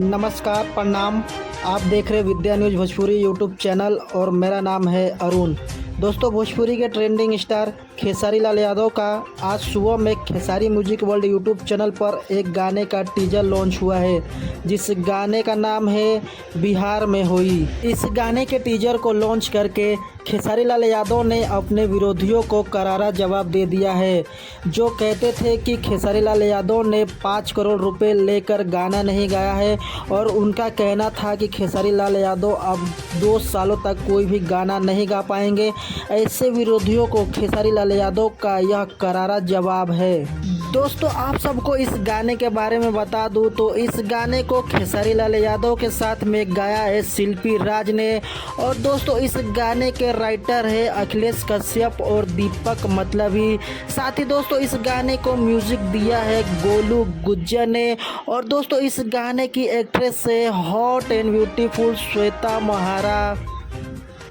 नमस्कार, प्रणाम। आप देख रहे विद्या न्यूज़ भोजपुरी यूट्यूब चैनल और मेरा नाम है अरुण। दोस्तों, भोजपुरी के ट्रेंडिंग स्टार खेसारी लाल यादव का आज सुबह में Khesari music world YouTube channel पर एक गाने का टीजर लॉन्च हुआ है, जिस गाने का नाम है बिहार में हुई। इस गाने के टीजर को लॉन्च करके खेसारी लाल यादव ने अपने विरोधियों को करारा जवाब दे दिया है, जो कहते थे कि खेसारी लाल यादव ने 5 करोड़ रुपए लेकर गाना नहीं गाया है। और उनका कहना था कि खेसारी लाल यादव अब 2 सालों तक कोई भी गाना नहीं गा पाएंगे। ऐसे विरोधियों को खेसारी लाल यादव का यह करारा जवाब है। दोस्तों, आप सबको इस गाने के बारे में बता दूं तो इस गाने को खेसारी लाल यादव के साथ में गाया है शिल्पी राज ने। और दोस्तों, इस गाने के राइटर है अखिलेश कश्यप और दीपक मतलबी। साथ ही दोस्तों, इस गाने को म्यूजिक दिया है गोलू गुज्जर ने। और दोस्तों, इस गाने की एक्ट्रेस है हॉट एंड ब्यूटीफुल श्वेता महारा।